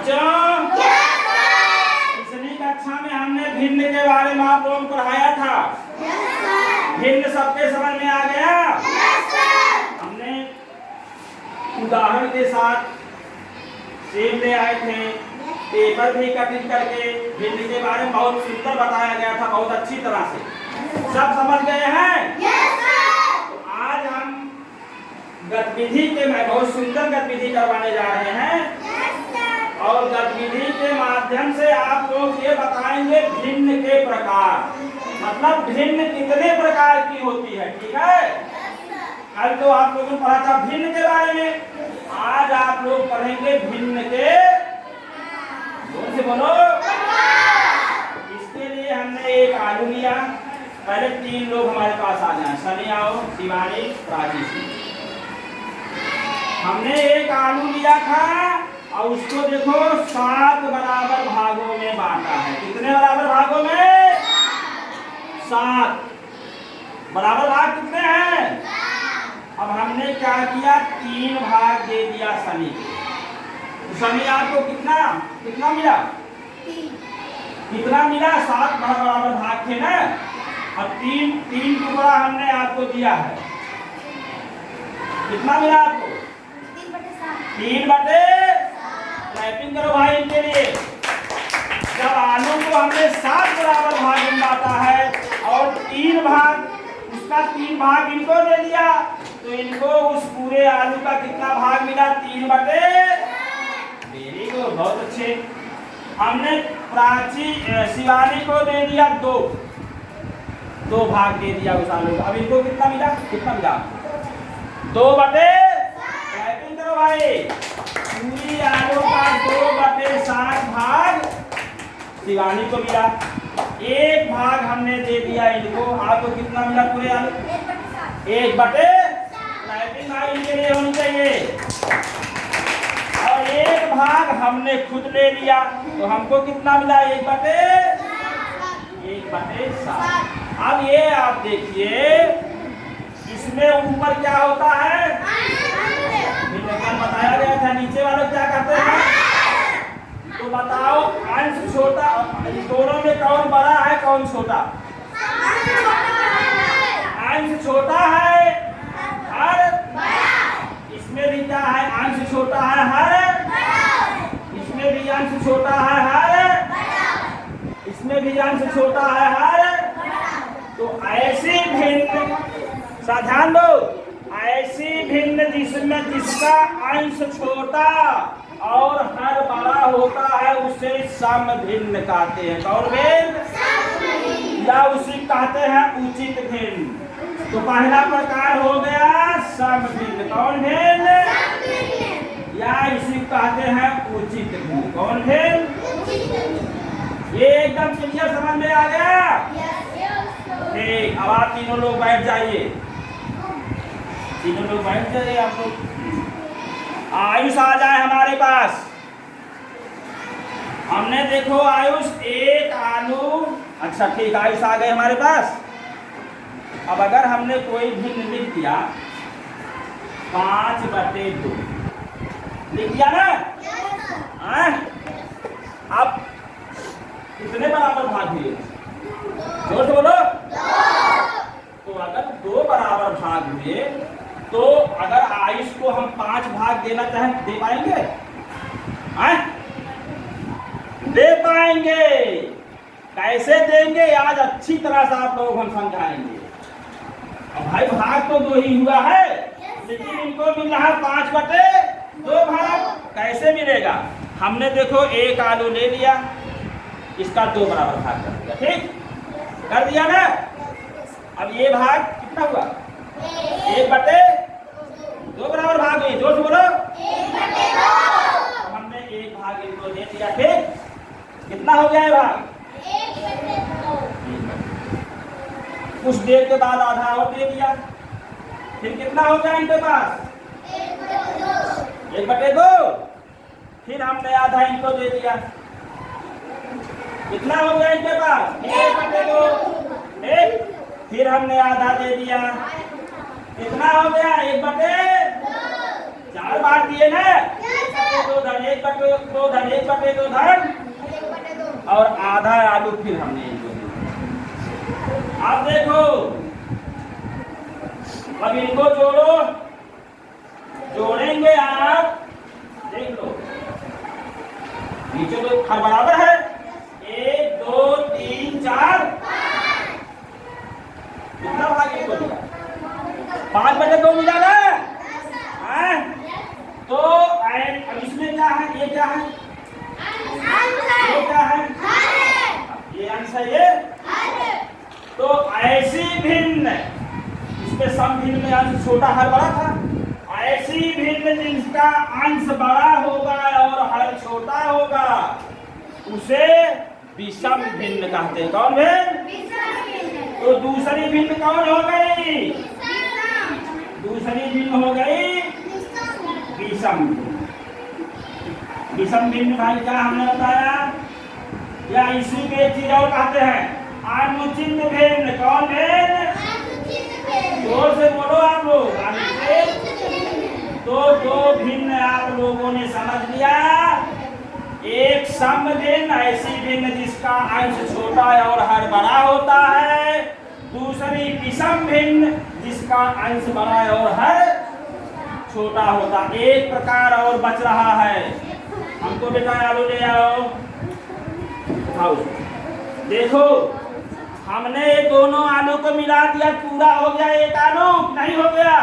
बच्चों पिछली कक्षा में हमने भिन्न के बारे में आप लोगों को पढ़ाया था। भिन्न सबके समझ में आ गया? हमने उदाहरण के साथ सेब ले आए थे, पेपर भी कटिंग करके भिन्न के बारे में बहुत सुंदर बताया गया था, बहुत अच्छी तरह से। सब समझ गए हैं? तो आज हम गतिविधि के बहुत सुंदर गतिविधि करवाने जा रहे हैं और गतिविधि के माध्यम से आप लोग ये बताएंगे भिन्न के प्रकार, मतलब भिन्न कितने प्रकार की होती है। ठीक है? कल तो आप लोगों ने पढ़ा था भिन्न के बारे में, आज आप लोग पढ़ेंगे भिन्न के, जोर से बोलो। इसके लिए हमने एक आलू लिया। पहले 3 लोग हमारे पास आ जाएं, सनी आओ, शिवानी, प्राची सिंह। हमने एक आलू लिया था और उसको देखो 7 बराबर भागों में बांटा है। कितने बराबर भागों में? 7 बराबर भाग कितने हैं? अब हमने क्या किया, 3 भाग दे दिया सनी को। तो सनी आपको कितना मिला? कितना मिला? 7 बराबर भाग थे ना। अब 3 टुकड़ा हमने आपको दिया है। कितना मिला आपको? 3/7। टाइपिंग करो भाई इनके लिए। जब आलू को हमने 7 बराबर भाग में बांटा है और 3 भाग, उसका 3 भाग इनको दे दिया, तो इनको उस पूरे आलू का कितना भाग मिला? 3/। वेरी गुड, बहुत अच्छे। हमने शिवानी को दे दिया 2 भाग दे दिया उस आलू का। अब इनको कितना मिला? 2/। टाइपिंग करो भाई। पूरी आलू का 2/7 भाग शिवानी को मिला। 1 भाग हमने दे दिया इनको। आपको कितना मिला पूरे आलू? 1/। टाइपिंग भाई इनके लिए होनी चाहिए। और 1 भाग हमने खुद ले लिया, तो हमको कितना मिला? 1/7। अब ये आप देखिए, इसमें ऊपर क्या होता है? बताया गया था। नीचे वालों क्या कहते हैं? तो बताओ, अंश छोटा, दोनों में कौन बड़ा है कौन छोटा? अंश छोटा है हर। इसमें भी क्या है? अंश छोटा है हर। इसमें भी अंश छोटा है हर। इसमें भी अंश छोटा है हर। तो ऐसी भिन्न, ध्यान दो, ऐसी भिन्न जिसका अंश छोटा और हर बड़ा होता है उसे सम भिन्न कहते हैं। कौन भिन्न? या उसी कहते हैं उचित भिन्न। तो पहला प्रकार हो गया सम भिन्न। कौन भिन्न? या इसी कहते हैं उचित भिन्न। कौन भिन्न? ये एकदम क्लियर समझ में आ गया? ठीक। अब आप तीनों लोग बैठ जाइए। तीनों लोग बैठ जाइए। आप लोग आयुष आ जाए हमारे पास। हमने देखो आयुष 1 आलू, अच्छा ठीक, आयुष आ गए हमारे पास। अब अगर हमने कोई भिन्न लिख दिया 5/2 लिख दिया ना? अब कितने बराबर भाग हुए? जोर से बोलो। तो अगर 2 बराबर भाग हुए, तो अगर आयुष को हम 5 भाग देना चाहें, दे पाएंगे? दे पाएंगे। कैसे देंगे आज अच्छी तरह से आप लोग हम समझाएंगे। अब भाई भाग तो 2 ही हुआ है, लेकिन इनको मिल रहा 5/2 भाग। कैसे मिलेगा? हमने देखो 1 आलू ले लिया, इसका 2 बराबर भाग कर दिया। ठीक कर दिया ना? अब ये भाग कितना हुआ? 1/2 बराबर भाग हुए। जोर से बोलो। 1/2। हमने 1 भाग इनको दे दिया। ठीक, कितना हो गया है भाग? 1/2। कुछ देर के बाद आधा और दे दिया, फिर कितना हो गया इनके पास? 1/2। फिर हमने आधा इनको दे दिया, कितना हो गया इनके पास? 1/2। एक फिर हमने आधा दे दिया, कितना हो गया? 1/4 बार दिए ना? बटे दो धन, एक बटे दो धन, एक बटे दो धन, और आधा आलू फिर हमने इनको दिया। अब देखो, अब इनको जोड़ो, जोड़ेंगे आप, देख लो नीचे तो हर बराबर है, 1 2 3 4, कितना भाग इनको दिया, 5 बटे 2 मिला ना, तो अब इसमें क्या है, ये क्या है, ये क्या है, ये अंश है ये, तो ऐसी भिन्न, इसमें सम भिन्न में अंश छोटा हर बड़ा था, ऐसी भिन्न जिसका अंश बड़ा होगा और हर छोटा होगा उसे विषम भिन्न कहते हैं। कौन भिन्न? तो दूसरी भिन्न कौन हो गई, दूसरी भिन्न हो गई विषम। विषम भिन्न भाई क्या हमने बताया, या इसी में एक चीज और कहते हैं अनुचित भिन्न। कौन भिन्न? जोर से बोलो आप लोग। तो दो भिन्न आप लोगों ने समझ लिया, एक सम भिन्न ऐसी भिन्न जिसका अंश छोटा और हर बड़ा होता है, दूसरी विषम भिन्न जिसका अंश बड़ा और हर छोटा होता। एक प्रकार और बच रहा है, हमको बेटा आलू ले आओ, खाओ। देखो हमने ये दोनों आलू को मिला दिया, पूरा हो गया एक आलू, नहीं हो गया?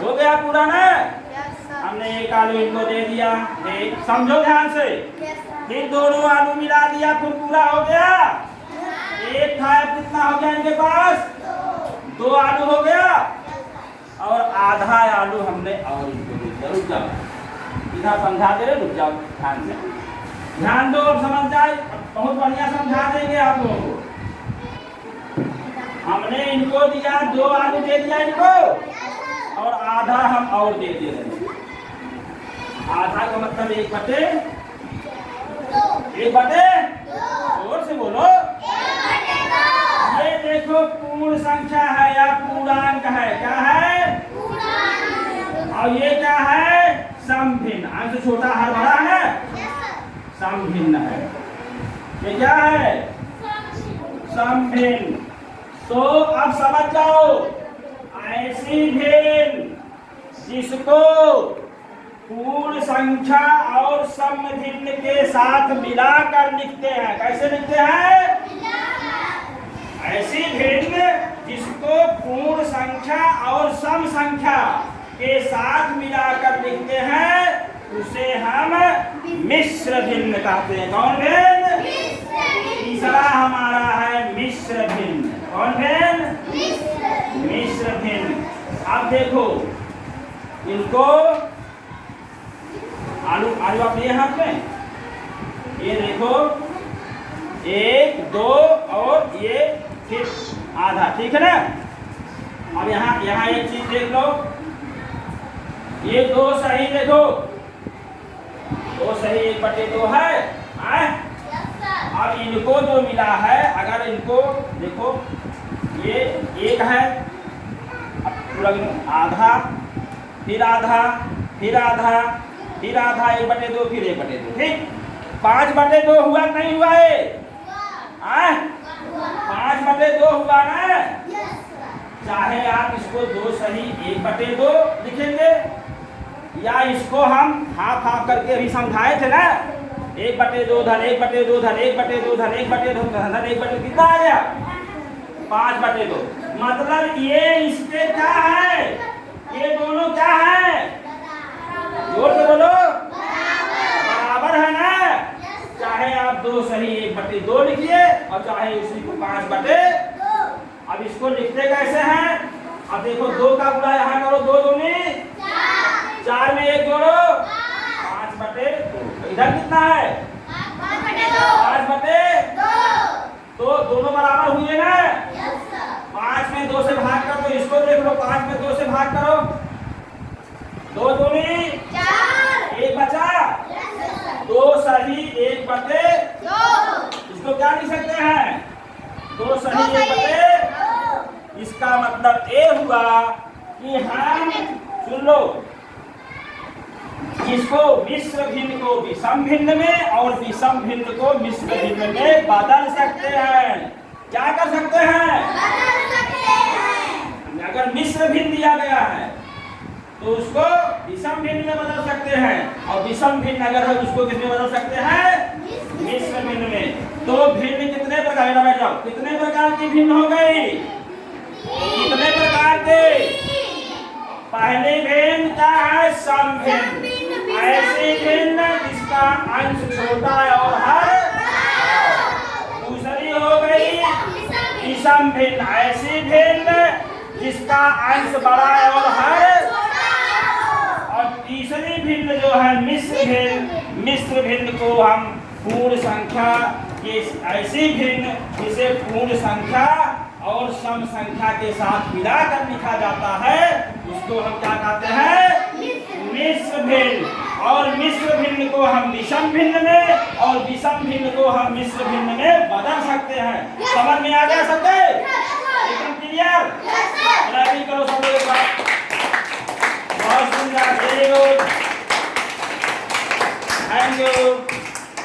हो गया पूरा ना? हमने एक आलू इनको दे दिया, समझो ध्यान से। फिर दोनों आलू मिला दिया, फिर पूरा हो गया। एक था, कितना हो गया इनके पास? 2 आलू हो गया, और आधा आलू हमने और इनको दे दिया। रुक जाओ, इधर समझा दे रहे, रुक जाओ ध्यान से, ध्यान दो और समझ जाए, बहुत बढ़िया समझा देंगे आप लोगों को। हमने इनको दिया, 2 आलू दे दिया इनको, और आधा हम और दे दे रहे हैं। आधा का मतलब 1 बटे 1 बटे, जोर से बोलो। ये देखो पूर्ण संख्या है या पूर्णांक है, क्या है? और ये क्या है? सम भिन्न। अंश छोटा हर बड़ा है, सम भिन्न है। ये क्या है? सम भिन्न। तो अब समझ जाओ, ऐसी भिन्न जिसको पूर्ण संख्या और सम भिन्न के साथ मिलाकर लिखते हैं। कैसे लिखते हैं? ऐसी भिन्न जिसको पूर्ण संख्या और सम संख्या के साथ मिलाकर लिखते हैं उसे हम मिश्र भिन्न कहते हैं। कौन भिन्न? तीसरा हमारा है मिश्र भिन्न। कौन भिन्न? मिश्र भिन्न। अब देखो इनको आलू आलू आप लिए हाथ में, ये देखो 1 2 और ये फिर आधा, ठीक है ना? अब यहाँ एक चीज देख लो, ये 2 सही, देखो 2 सही 1 बटे 2 है। अब इनको जो मिला है, अगर इनको देखो ये 1 है, अब आधा, फिर आधा, फिर आधा, फिर आधा, 1 बटे 2, फिर 1 बटे 2, ठीक? 5 बटे 2 हुआ नहीं हुआ है? 5 बटे 2 हुआ ना? चाहे आप इसको 2 सही 1 बटे 2 लिखेंगे, या इसको हम हाफ हाफ करके अभी समझाए थे ना, 1 बटे 2 धन 1 बटे 2 धन 1 बटे 2 धन 1 बटे 2 धन 1 बटे, कितना आ गया? 5 बटे 2। मतलब ये इसके क्या है? ये दोनों क्या है? जोर से बोलो। बराबर है ना? चाहे आप 2 सही 1 बटे 2 लिखिए, और चाहे उसी को 5 बटे। अब इसको लिखते कैसे हैं? अब देखो 2 का गुणा यहाँ करो, 2 दूनी 4 में 1 जोड़ो, 5 बटे 2। इधर कितना है? 5 बटे 2। दोनों बराबर हुए ना? 5 में 2 से भाग करो, तो इसको देख लो, 5 में 2 से भाग करो, 2 दूनी 4, 1 बचा, 2 सही 1 बटे 2। इसको क्या लिख सकते हैं? 2 सही 1 बटे। इसका मतलब ये हुआ कि हम, सुन लो, इसको मिश्र भिन्न को विषम भिन्न में और विषम भिन्न को मिश्र भिन्न में बदल सकते हैं। क्या कर सकते हैं? अगर मिश्र भिन्न दिया गया है तो उसको विषम भिन्न में बदल सकते हैं, और विषम भिन्न अगर है उसको कितने बदल सकते हैं? मिश्र भिन्न में। तो भिन्न कितने प्रकार, बैठ जाओ, कितने प्रकार की भिन्न हो गई? कितने प्रकार के? पहली भिन्न क्या है? सम भिन्न, ऐसी भिन्न जिसका अंश छोटा है और हर। दूसरी हो गई विषम भिन्न, ऐसी भिन्न जिसका अंश बड़ा है और हर। और तीसरी भिन्न जो है मिश्र भिन्न, मिश्र भिन्न को हम पूर्ण संख्या के, ऐसी भिन्न जिसे पूर्ण संख्या और सम संख्या के साथ मिलाकर लिखा जाता है, उसको हम क्या कहते हैं? मिश्र भिन्न। और मिश्र भिन्न को हम विषम भिन्न में और विषम भिन्न को हम मिश्र भिन्न में बदल सकते हैं। समझ में आ गया सबके?